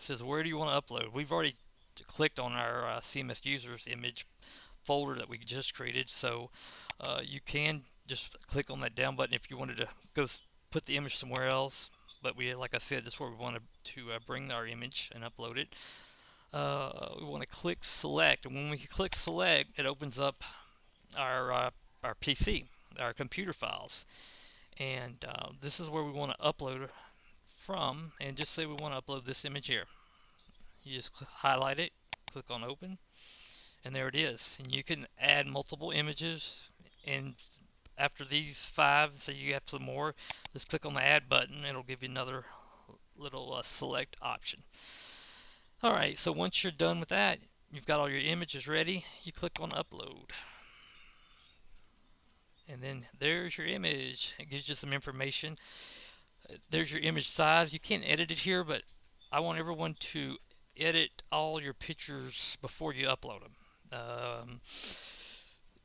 says where do you want to upload. We've already clicked on our CMS users image folder that we just created, so you can just click on that down button if you wanted to go put the image somewhere else. But we, like I said, this is where we wanted to bring our image and upload it. We want to click select, and when we click select, it opens up our PC, our computer files, and this is where we want to upload from. And just say we want to upload this image here. You just highlight it, click on open, and there it is. And you can add multiple images, and after these 5, say you have some more, just click on the add button. It'll give you another little select option. Alright, so once you're done with that, you've got all your images ready, you click on upload. And then there's your image. It gives you some information. There's your image size. You can't edit it here, but I want everyone to edit all your pictures before you upload them.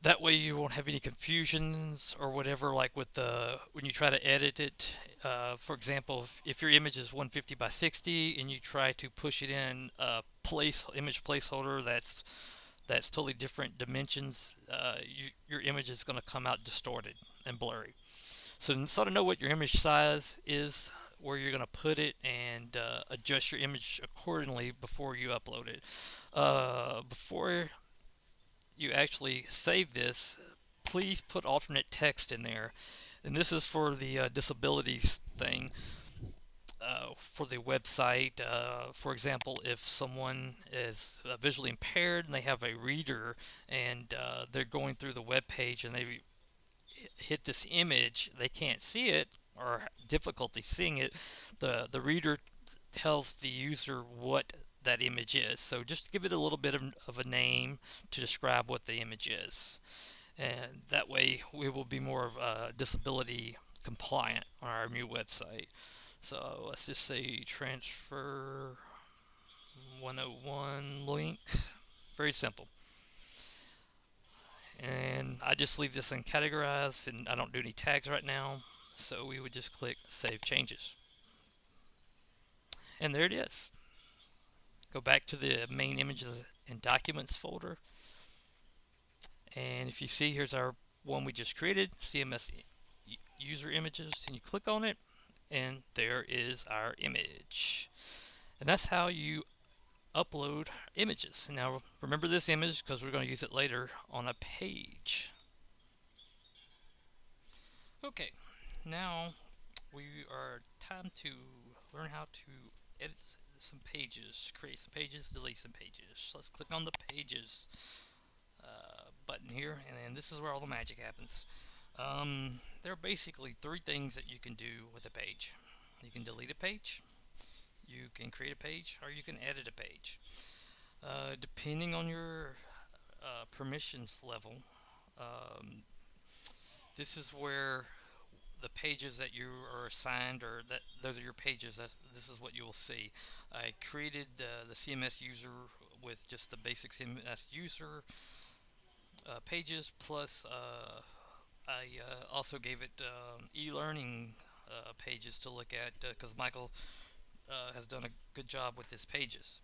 That way you won't have any confusions or whatever, like with when you try to edit it. For example, if your image is 150 by 60 and you try to push it in a image placeholder that's totally different dimensions, your image is going to come out distorted and blurry. So sort of know what your image size is, where you're going to put it, and adjust your image accordingly before you upload it. Before you actually save this, please put alternate text in there. And this is for the disabilities thing. For the website, for example, if someone is visually impaired and they have a reader and they're going through the web page and they hit this image, they can't see it or difficulty seeing it, the reader tells the user what that image is. So just give it a little bit of a name to describe what the image is. And that way we will be more disability compliant on our new website. So let's just say transfer 101 link. Very simple. And I just leave this uncategorized and I don't do any tags right now. So we would just click Save Changes. And there it is. Go back to the main images and documents folder. And if you see, here's our one we just created, CMS user images, and you click on it, and there is our image. And that's how you upload images. Now remember this image because we're going to use it later on a page. Okay, now we are time to learn how to edit some pages, create some pages, delete some pages. Let's click on the pages button here, and then this is where all the magic happens. There are basically 3 things that you can do with a page. You can delete a page, you can create a page, or you can edit a page. Depending on your permissions level, this is where the pages that you are assigned, or that those are your pages, this is what you will see. I created the CMS user with just the basic CMS user pages, plus I also gave it e-learning pages to look at because Michael has done a good job with his pages.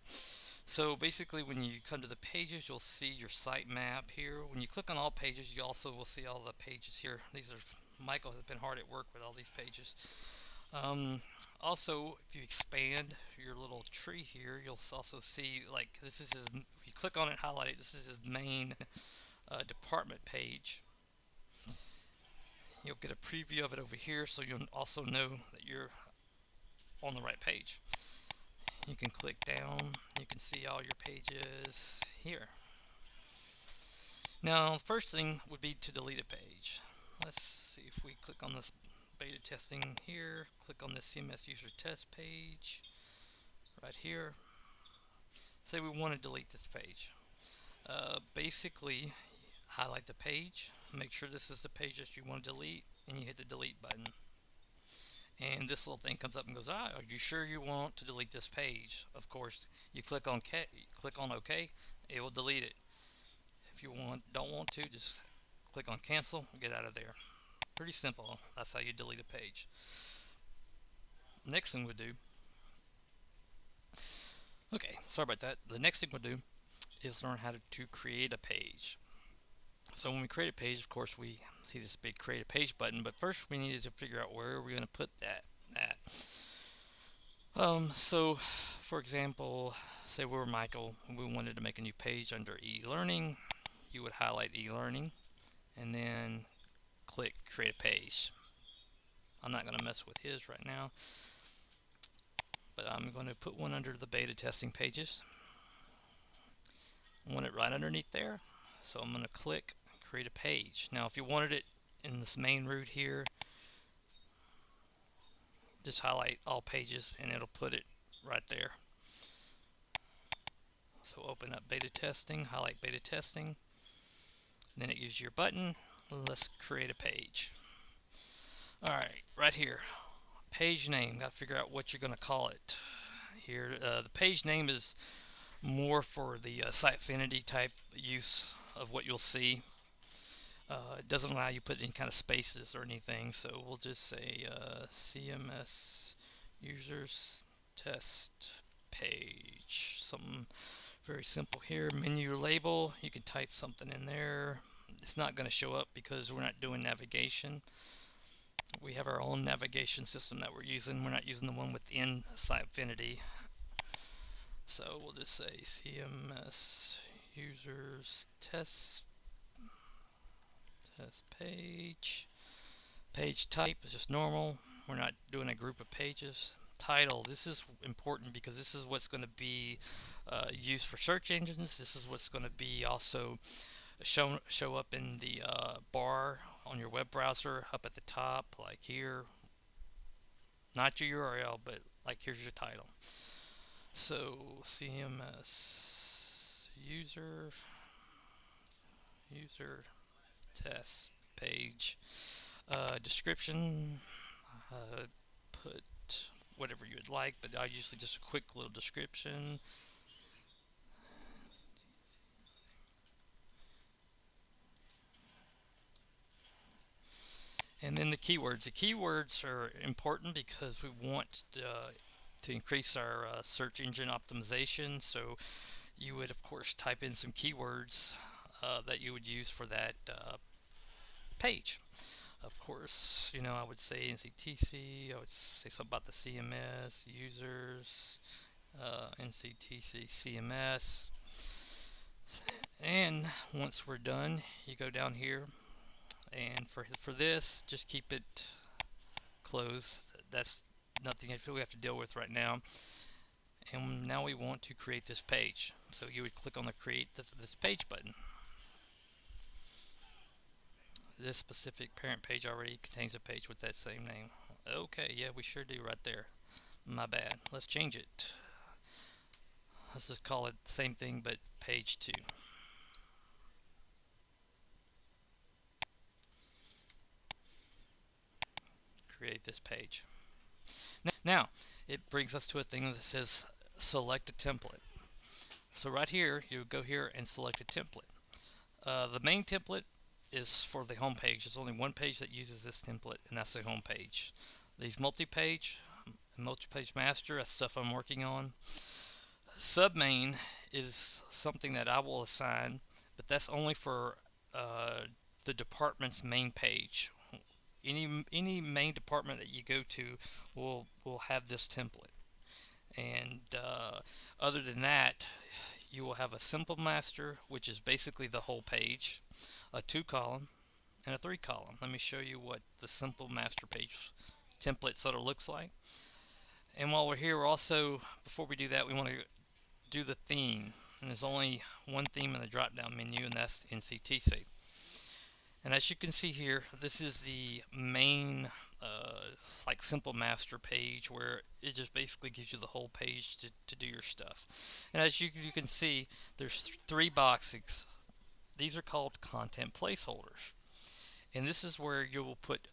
So basically when you come to the pages, you'll see your site map here. When you click on all pages, you also will see all the pages here. These are, Michael has been hard at work with all these pages. Also, if you expand your little tree here, you'll also see, like, this is his, if you click on it, highlight it, this is his main department page. You'll get a preview of it over here, so you'll also know that you're on the right page. You can click down, you can see all your pages here. Now, the first thing would be to delete a page. Let's see if we click on this beta testing here, click on this CMS user test page right here. Say we want to delete this page. Basically, highlight the page, make sure this is the page that you want to delete, and you hit the delete button. And this little thing comes up and goes, are you sure you want to delete this page? Of course, you click on OK, it will delete it. If you don't want to, just click on cancel and get out of there. Pretty simple. That's how you delete a page. Next thing we'll do, Sorry about that. The next thing we'll do is learn how to create a page. So when we create a page, of course, we see this big create a page button, but first we needed to figure out where we're going to put that at. So for example, say we were Michael and we wanted to make a new page under e-learning. You would highlight e-learning and then click create a page. I'm not going to mess with his right now, but I'm going to put one under the beta testing pages. I want it right underneath there, so I'm going to click create a page. Now if you wanted it in this main root here, just highlight all pages and it'll put it right there. So open up beta testing, highlight beta testing, then it gives you your button. Let's create a page. Alright, right here, page name. Got to figure out what you're going to call it. Here, the page name is more for the Sitefinity type use of what you'll see. It doesn't allow you to put any kind of spaces or anything, so we'll just say CMS users test page. Something very simple here. Menu label, you can type something in there. It's not going to show up because we're not doing navigation. We have our own navigation system that we're using. We're not using the one within Sitefinity. So we'll just say CMS users test page. Page type is just normal. We're not doing a group of pages. Title, this is important because this is what's going to be used for search engines. This is what's going to be also show up in the bar on your web browser up at the top, like here. Not your URL, but like here's your title. So CMS user test page. Description, put whatever you would like, but I usually just a quick little description. And then the keywords. The keywords are important because we want to increase our search engine optimization. So you would, of course, type in some keywords that you would use for that page. Of course, you know, I would say NCTC, I would say something about the CMS, users, NCTC, CMS. And once we're done, you go down here, and for this, just keep it closed. That's nothing we have to deal with right now. And now we want to create this page. So you would click on the create this page button. This specific parent page already contains a page with that same name. Okay, yeah, we sure do right there. My bad. Let's change it. Let's just call it the same thing but page 2. Create this page. Now, it brings us to a thing that says select a template. So right here, you go here and select a template. The main template is for the home page. There's only one page that uses this template, and that's the home page. These multi-page master, that's stuff I'm working on. Submain is something that I will assign, but that's only for the department's main page. Any main department that you go to will have this template. And other than that, you will have a simple master, which is basically the whole page, a 2-column, and a 3-column. Let me show you what the simple master page template sort of looks like. And while we're here, we're also, before we do that, we want to do the theme. And there's only one theme in the drop down menu, and that's NCTC. And as you can see here, this is the main like simple master page where it just basically gives you the whole page to do your stuff. And as you can see, there's 3 boxes. These are called content placeholders. And this is where you will put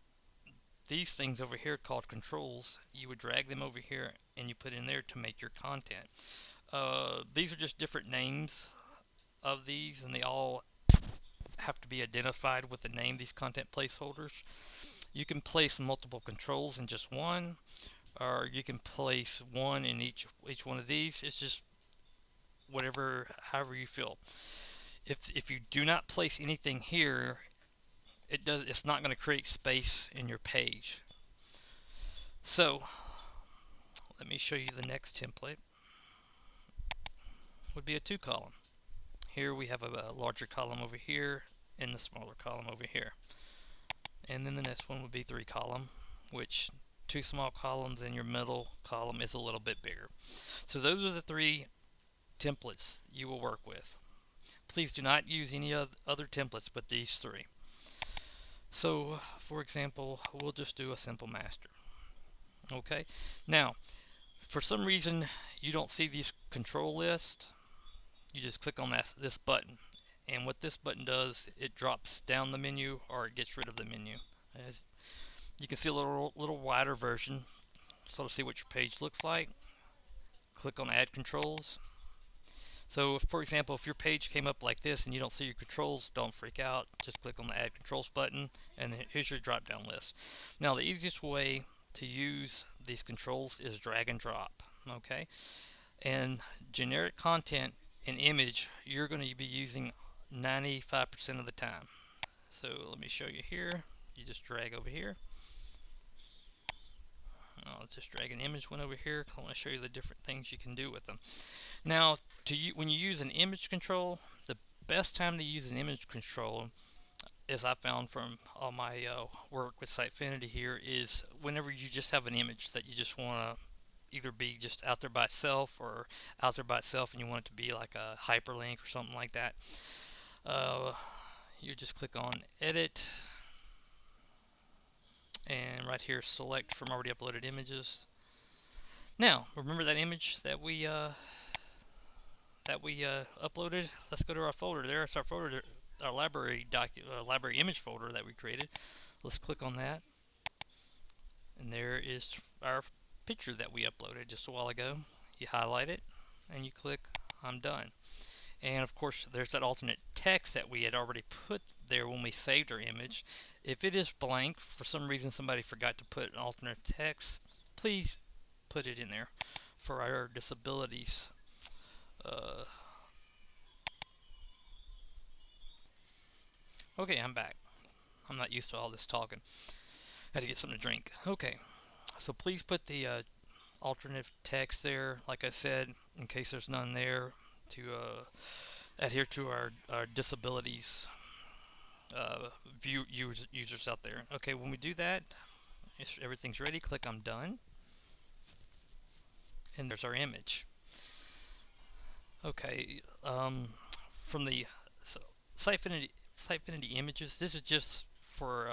these things over here called controls. You would drag them over here and you put in there to make your content. These are just different names of these, and they all have to be identified with the name, these content placeholders. You can place multiple controls in just one, or you can place one in each one of these. It's just whatever, however you feel. If you do not place anything here, it's not going to create space in your page. So let me show you the next template. Would be a 2-column. Here we have a larger column over here and the smaller column over here. And then the next one would be 3-column, which 2 small columns and your middle column is a little bit bigger. So those are the 3 templates you will work with. Please do not use any other templates but these 3. So for example, we'll just do a simple master. Okay, now for some reason you don't see these control lists, you just click on this button, and what this button does, it drops down the menu or it gets rid of the menu. As you can see a little wider version, so to see what your page looks like. Click on add controls. So if, for example, if your page came up like this and you don't see your controls, don't freak out. Just click on the add controls button and here's your drop down list. Now the easiest way to use these controls is drag and drop. Okay, and generic content and image you're going to be using 95% of the time. So let me show you here. You just drag over here. I'll just drag an image one over here. I want to show you the different things you can do with them. Now, when you use an image control, the best time to use an image control, as I found from all my work with Sitefinity here, is whenever you just have an image that you just want to either be just out there by itself or out there by itself and you want it to be like a hyperlink or something like that. You just click on edit and right here select from already uploaded images. Now remember that image that we uploaded? Let's go to our folder. There's our folder, our library image folder that we created. Let's click on that, and there is our picture that we uploaded just a while ago. You highlight it and you click I'm done. And of course there's that alternate text that we had already put there when we saved our image. If it is blank, for some reason somebody forgot to put an alternate text, please put it in there for our disabilities. Okay, I'm back. I'm not used to all this talking. Had to get something to drink. Okay, so please put the alternative text there, like I said, in case there's none there, to adhere to our disabilities users out there. Okay, when we do that, everything's ready. Click I'm done, and there's our image. Okay, from the Sitefinity images, this is just for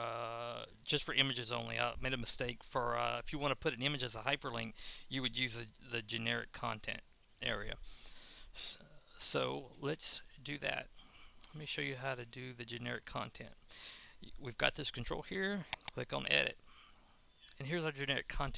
images only. I made a mistake. For if you want to put an image as a hyperlink, you would use the generic content area. So let's do that. Let me show you how to do the generic content. We've got this control here. Click on edit, and here's our generic content